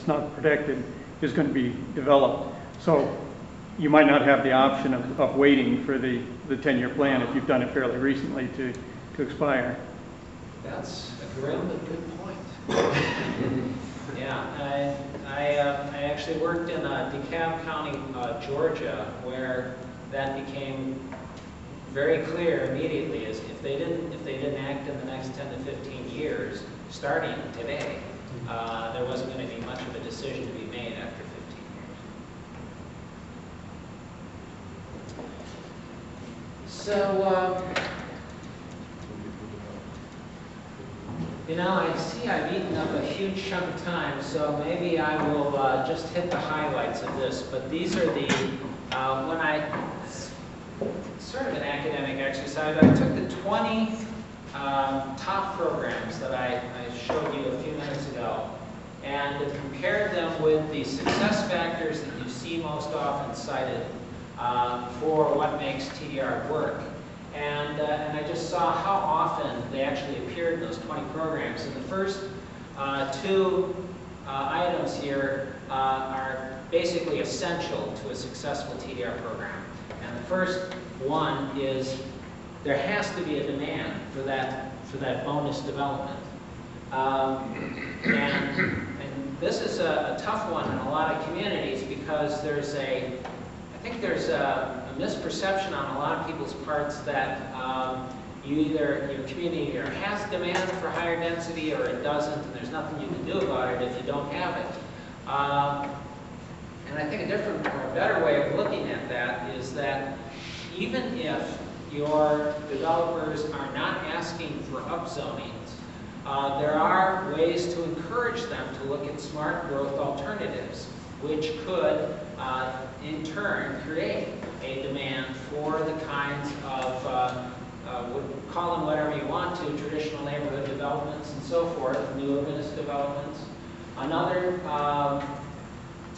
that's not protected is going to be developed. So you might not have the option of waiting for the 10-year plan if you've done it fairly recently to expire. That's a grim but good point. Yeah, I actually worked in DeKalb County, Georgia, where that became very clear immediately. Is if they didn't act in the next 10 to 15 years, starting today, there wasn't going to be much of a decision to be made after 15 years. So, you know, I see I've eaten up a huge chunk of time, so maybe I will just hit the highlights of this. But these are the, when I, sort of an academic exercise, I took the 20 top programs that I showed you a few minutes ago and compared them with the success factors that you see most often cited for what makes TDR work. And I just saw how often they actually appeared in those 20 programs. And the first two items here are basically essential to a successful TDR program. And the first one is there has to be a demand for that bonus development. And this is a tough one in a lot of communities because there's I think there's a misperception on a lot of people's parts that your community either has demand for higher density or it doesn't, and there's nothing you can do about it if you don't have it. And I think a different or a better way of looking at that is that even if your developers are not asking for upzonings, there are ways to encourage them to look at smart growth alternatives, which could, in turn, create a demand for the kinds of, call them whatever you want to, traditional neighborhood developments and so forth, new urbanist developments. Another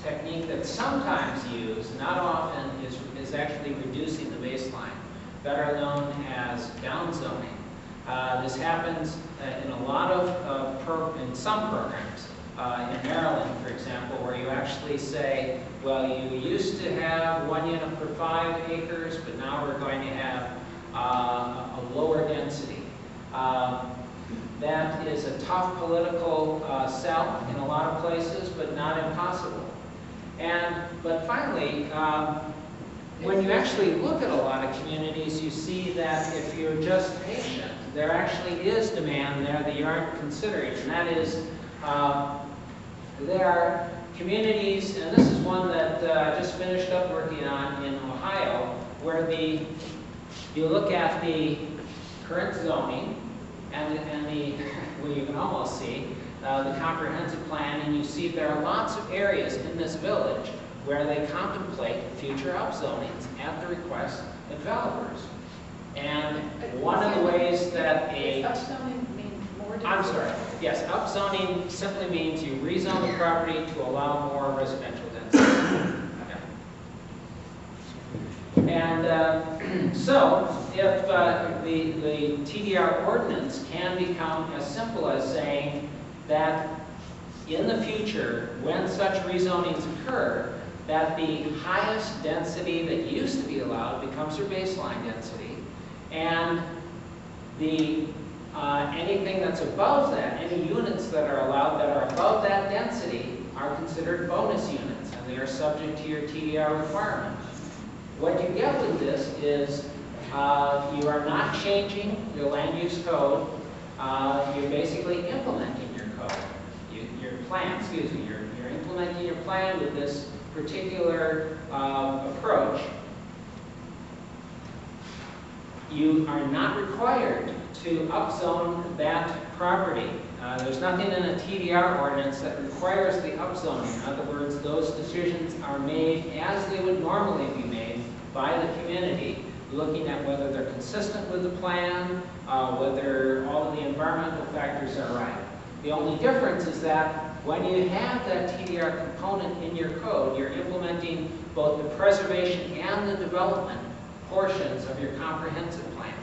technique that's sometimes used, not often, is actually reducing the baseline, better known as downzoning. This happens in a lot of, in some programs. In Maryland, for example, where you actually say, well, you used to have 1 unit per 5 acres, but now we're going to have a lower density. That is a tough political sell in a lot of places, but not impossible. But finally, when you actually look at a lot of communities, you see that if you're just patient, there actually is demand there that you aren't considering, and that is there are communities, and this is one that I just finished up working on in Ohio, where you look at the current zoning and where you can almost see the comprehensive plan, and you see there are lots of areas in this village where they contemplate future upzonings at the request of developers. And one of the ways that upzoning mean more density? I'm sorry. Yes, upzoning simply means you rezone the property to allow more residential density. Okay. And so, if the TDR ordinance can become as simple as saying that in the future, when such rezonings occur, that the highest density that used to be allowed becomes your baseline density, and the anything that's above that, any units that are allowed that are above that density are considered bonus units, and they are subject to your TDR requirement. What you get with this is you are not changing your land use code, you're basically implementing your code, your plan, excuse me, you're implementing your plan with this particular approach. You are not required to upzone that property. There's nothing in a TDR ordinance that requires the upzoning. In other words, those decisions are made as they would normally be made by the community, looking at whether they're consistent with the plan, whether all of the environmental factors are right. The only difference is that when you have that TDR component in your code, you're implementing both the preservation and the development portions of your comprehensive plan.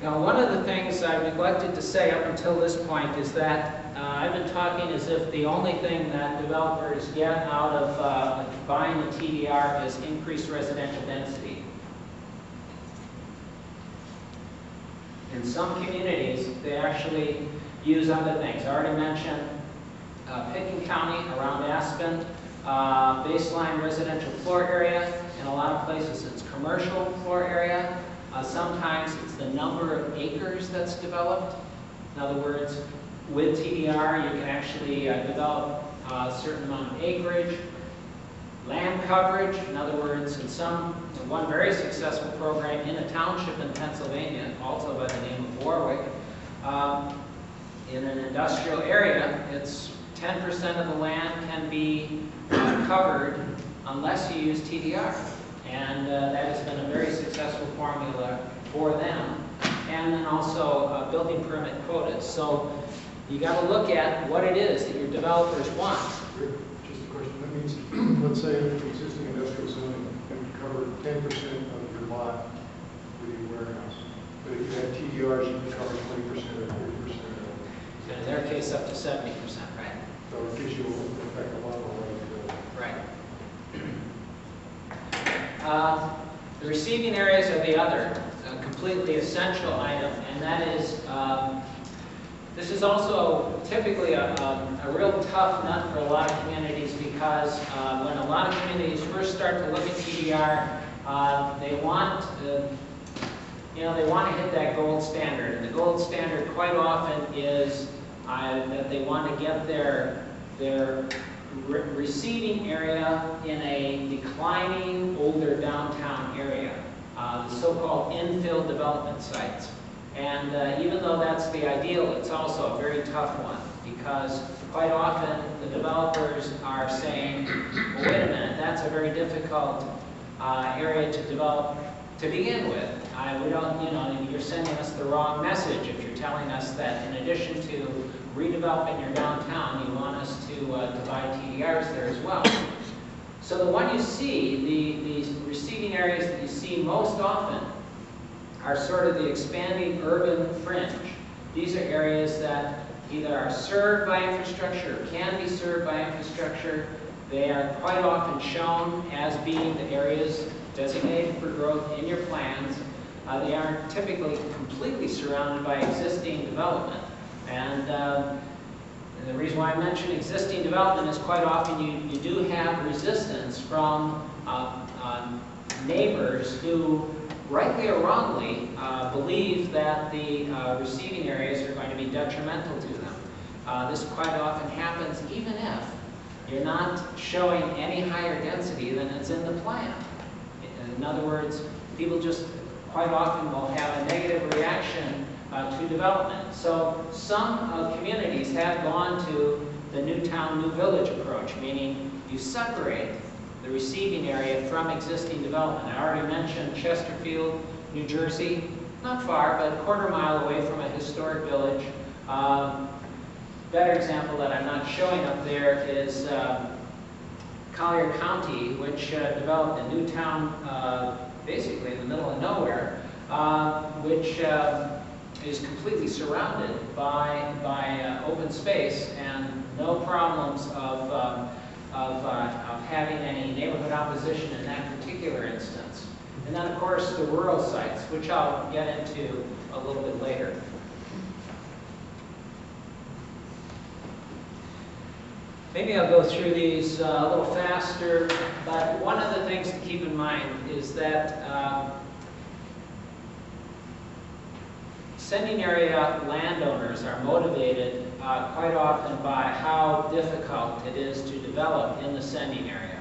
Now, one of the things I've neglected to say up until this point is that I've been talking as if the only thing that developers get out of buying a TDR is increased residential density. In some communities, they actually use other things. I already mentioned Pickens County around Aspen, baseline residential floor area. In a lot of places, it's commercial floor area. Sometimes it's the number of acres that's developed. In other words, with TDR, you can actually develop a certain amount of acreage. Land coverage, in other words, one very successful program in a township in Pennsylvania, also by the name of Warwick, in an industrial area, it's 10% of the land can be covered unless you use TDR. And that has been a very successful formula for them. And then also building permit quotas. So you got to look at what it is that your developers want. Just a question. That means, let's say in the existing industrial zone, you would cover 10% of your lot with your warehouse. But if you had TDRs, you could cover 20% or 30% of it. And in their case, up to 70%, right? So it gives you, in fact, a lot more way to go. Right. The receiving areas are the other completely essential item, and that is, this is also typically a real tough nut for a lot of communities because when a lot of communities first start to look at TDR, they want they want to hit that gold standard, and the gold standard quite often is that they want to get their receiving area in a declining, older downtown area, the so-called infill development sites. And even though that's the ideal, it's also a very tough one because quite often the developers are saying, well, wait a minute, that's a very difficult area to develop to begin with. We don't, you're sending us the wrong message if you're telling us that in addition to redeveloping your downtown, you want us to buy TDRs there as well. So the one you see, the receiving areas that you see most often are sort of the expanding urban fringe. These are areas that either are served by infrastructure or can be served by infrastructure. They are quite often shown as being the areas designated for growth in your plans. They aren't typically completely surrounded by existing development. And the reason why I mention existing development is quite often you do have resistance from neighbors who, rightly or wrongly, believe that the receiving areas are going to be detrimental to them. This quite often happens even if you're not showing any higher density than it's in the plan. In other words, people just quite often will have a negative reaction to development. So some communities have gone to the new town, new village approach, meaning you separate the receiving area from existing development. I already mentioned Chesterfield, New Jersey, not far, but a quarter mile away from a historic village. Better example that I'm not showing up there is Collier County, which developed a new town basically in the middle of nowhere, which is completely surrounded by open space and no problems of having any neighborhood opposition in that particular instance. And then, of course, the rural sites, which I'll get into a little bit later. Maybe I'll go through these a little faster, but one of the things to keep in mind is that sending area landowners are motivated quite often by how difficult it is to develop in the sending area.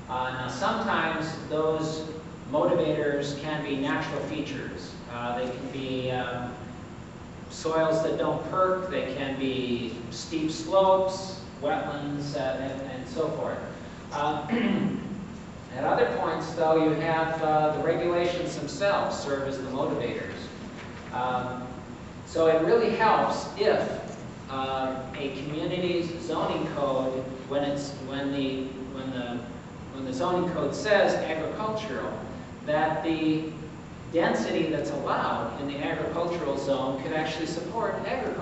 Now sometimes those motivators can be natural features. They can be soils that don't perk, they can be steep slopes, wetlands, and so forth. At other points, though, you have the regulations themselves serve as the motivators. So it really helps if a community's zoning code, when the zoning code says agricultural, that the density that's allowed in the agricultural zone could actually support agriculture.